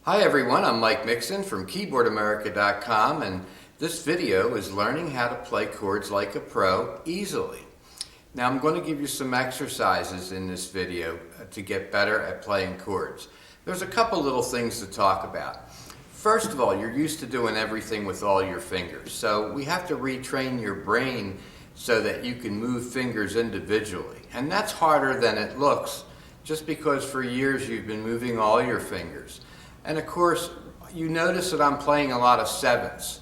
Hi everyone, I'm Mike Mixon from Keyboardamerica.com, and this video is learning how to play chords like a pro easily. Now I'm going to give you some exercises in this video to get better at playing chords. There's a couple little things to talk about. First of all, you're used to doing everything with all your fingers, so we have to retrain your brain so that you can move fingers individually. And that's harder than it looks, just because for years you've been moving all your fingers. And of course, you notice that I'm playing a lot of sevenths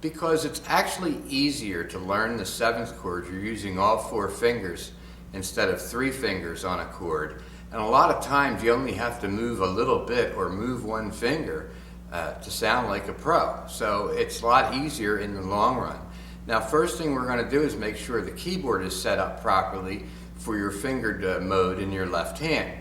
because it's actually easier to learn the seventh chord. You're using all four fingers instead of three fingers on a chord. And a lot of times you only have to move a little bit or move one finger to sound like a pro. So it's a lot easier in the long run. Now, first thing we're going to do is make sure the keyboard is set up properly for your finger mode in your left hand.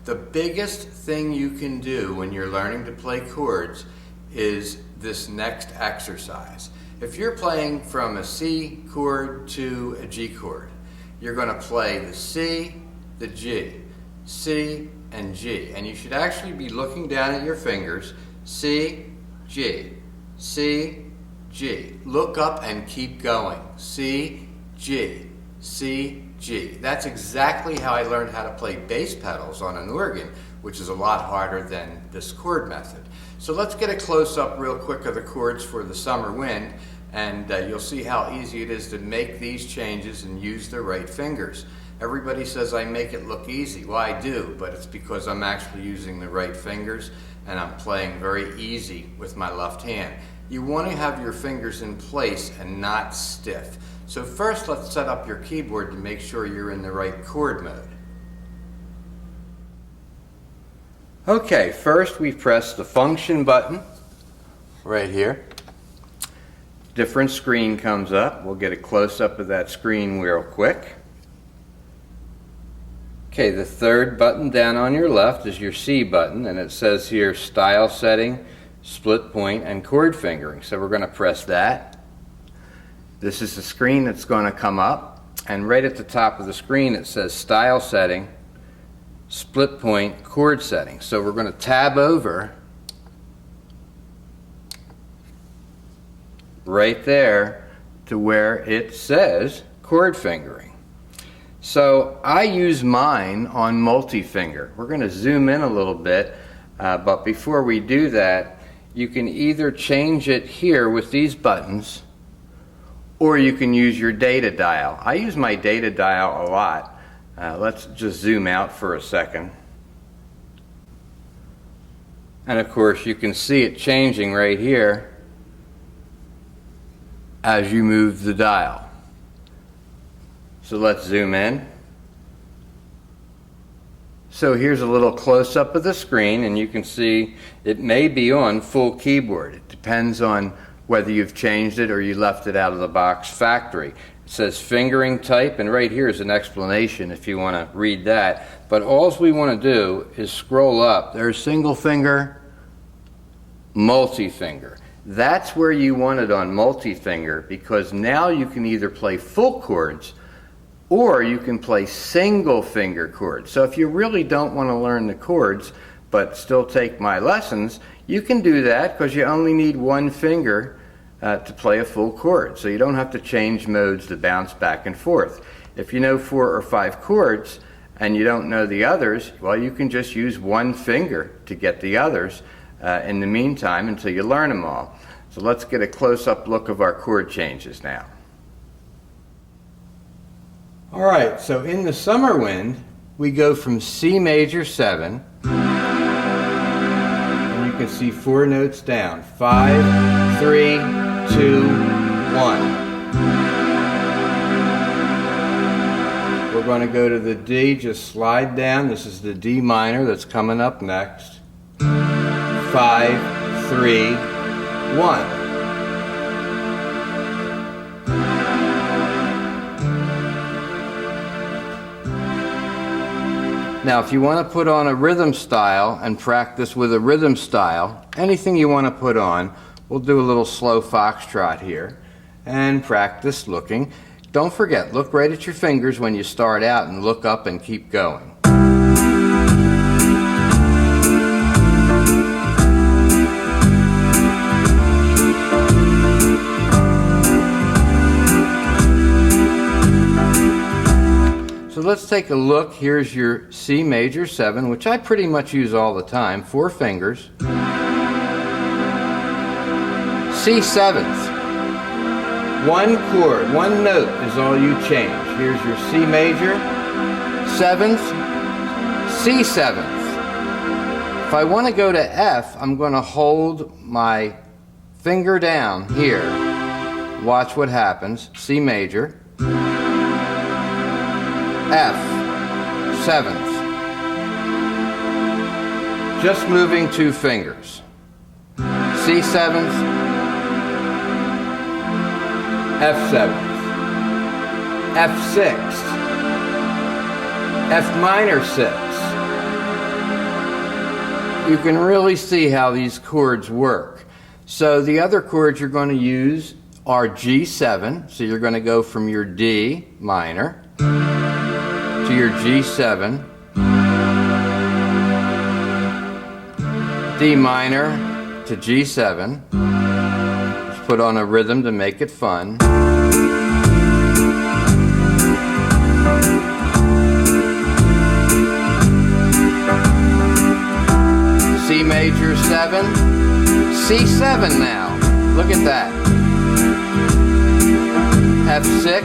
The biggest thing you can do when you're learning to play chords is this next exercise. If you're playing from a C chord to a G chord, you're going to play the C, the G, C, and G. And you should actually be looking down at your fingers, C, G, C, G. Look up and keep going. C, G, C, G. That's exactly how I learned how to play bass pedals on an organ, which is a lot harder than this chord method. So let's get a close-up real quick of the chords for the summer wind, and you'll see how easy it is to make these changes and use the right fingers. Everybody says I make it look easy. Well, I do, but it's because I'm actually using the right fingers and I'm playing very easy with my left hand. You want to have your fingers in place and not stiff. So first, let's set up your keyboard to make sure you're in the right chord mode. Okay, first we press the function button right here. Different screen comes up. We'll get a close-up of that screen real quick. Okay, the third button down on your left is your C button, and it says here style setting, split point, and chord fingering. So we're going to press that. This is the screen that's going to come up, and right at the top of the screen it says style setting, split point, chord setting. So we're going to tab over right there to where it says chord fingering. So I use mine on multi-finger. We're going to zoom in a little bit, but before we do that, you can either change it here with these buttons, or you can use your data dial. I use my data dial a lot. Let's just zoom out for a second. And of course you can see it changing right here as you move the dial. So let's zoom in. So here's a little close-up of the screen, and you can see it may be on full keyboard. It depends on whether you've changed it or you left it out of the box factory. It says fingering type, and right here is an explanation if you want to read that. But all we want to do is scroll up. There's single finger, multi-finger. That's where you want it on multi-finger, because now you can either play full chords or you can play single finger chords. So if you really don't want to learn the chords but still take my lessons, you can do that because you only need one finger to play a full chord. So you don't have to change modes to bounce back and forth. If you know 4 or 5 chords and you don't know the others, well, you can just use one finger to get the others in the meantime until you learn them all. So let's get a close-up look of our chord changes now. All right, so in the summer wind, we go from C major 7, and you can see 4 notes down, 5, 3, 2, 1. We're going to go to the D, just slide down. This is the D minor that's coming up next. 5, 3, 1. Now, if you want to put on a rhythm style and practice with a rhythm style, anything you want to put on, we'll do a little slow foxtrot here and practice looking. Don't forget, look right at your fingers when you start out and look up and keep going. So let's take a look. Here's your C major 7, which I pretty much use all the time, 4 fingers. C 7th. 1 chord, 1 note is all you change. Here's your C major 7th, C 7th. If I want to go to F, I'm going to hold my finger down here. Watch what happens. C major, F, 7th. Just moving 2 fingers. C 7th, F 7th, F 6th, F minor 6th. You can really see how these chords work. So the other chords you're going to use are G7. So you're going to go from your D minor to your G7, D minor to G7. Let's put on a rhythm to make it fun. C major 7, C7 now. Look at that. F6.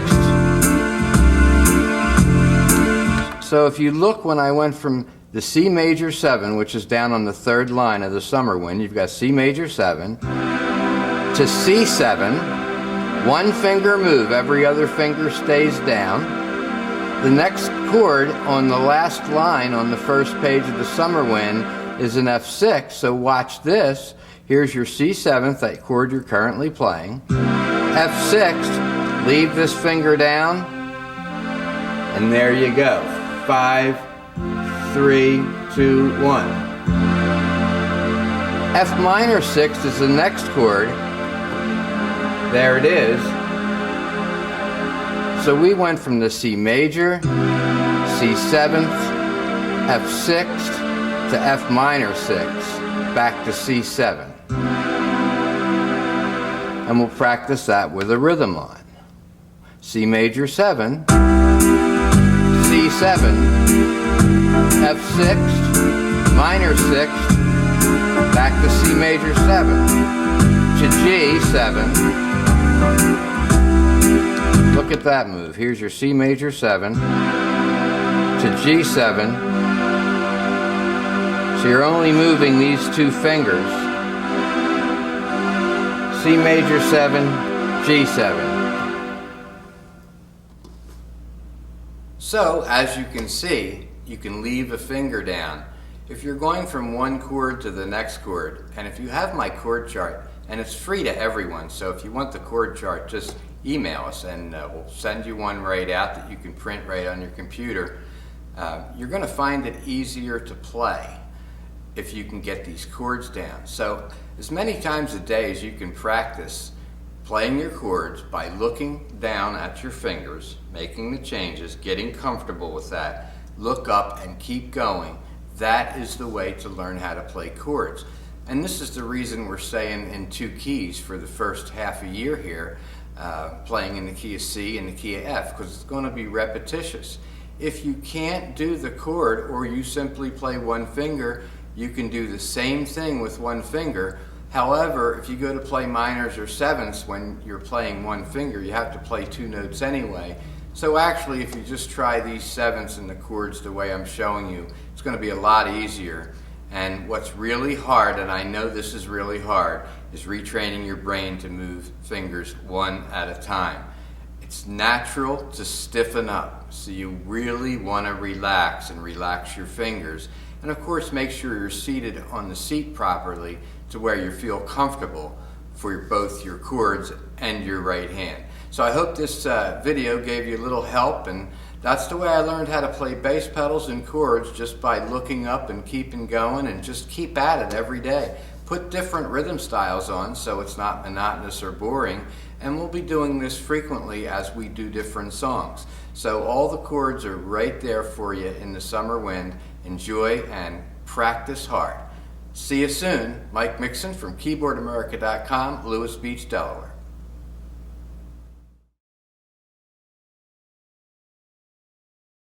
So if you look, when I went from the C major 7, which is down on the 3rd line of the summer wind, you've got C major 7, to C7, 1 finger move, every other finger stays down. The next chord on the last line on the first page of the summer wind is an F6, so watch this. Here's your C7th, that chord you're currently playing. F6, leave this finger down, and there you go. 5, 3, 2, 1. F minor 6th is the next chord. There it is. So we went from the C major, C7th, F6th, to F minor 6, back to C7. And we'll practice that with a rhythm line. C major 7, C7, F6, minor 6, back to C major 7, to G7. Look at that move. Here's your C major 7, to G7. So you're only moving these 2 fingers. C major 7, G7. So, as you can see, you can leave a finger down. If you're going from one chord to the next chord, and if you have my chord chart, and it's free to everyone, so if you want the chord chart, just email us and we'll send you one right out that you can print right on your computer. You're going to find it easier to play if you can get these chords down. So as many times a day as you can practice playing your chords by looking down at your fingers, making the changes, getting comfortable with that, look up and keep going. That is the way to learn how to play chords. And this is the reason we're staying in 2 keys for the first half a year here, playing in the key of C and the key of F, because it's going to be repetitious. If you can't do the chord, or you simply play one finger, you can do the same thing with one finger. However, if you go to play minors or 7ths when you're playing one finger, you have to play 2 notes anyway. So actually, if you just try these 7ths and the chords the way I'm showing you, it's going to be a lot easier. And what's really hard, and I know this is really hard, is retraining your brain to move fingers one at a time. It's natural to stiffen up, so you really want to relax and relax your fingers. And of course, make sure you're seated on the seat properly to where you feel comfortable for both your chords and your right hand. So I hope this video gave you a little help, and that's the way I learned how to play bass pedals and chords, just by looking up and keeping going, and just keep at it every day. Put different rhythm styles on so it's not monotonous or boring, and we'll be doing this frequently as we do different songs. So all the chords are right there for you in the summer wind. Enjoy and practice hard. See you soon. Mike Mixon from Keyboardamerica.com, Lewis Beach, Delaware.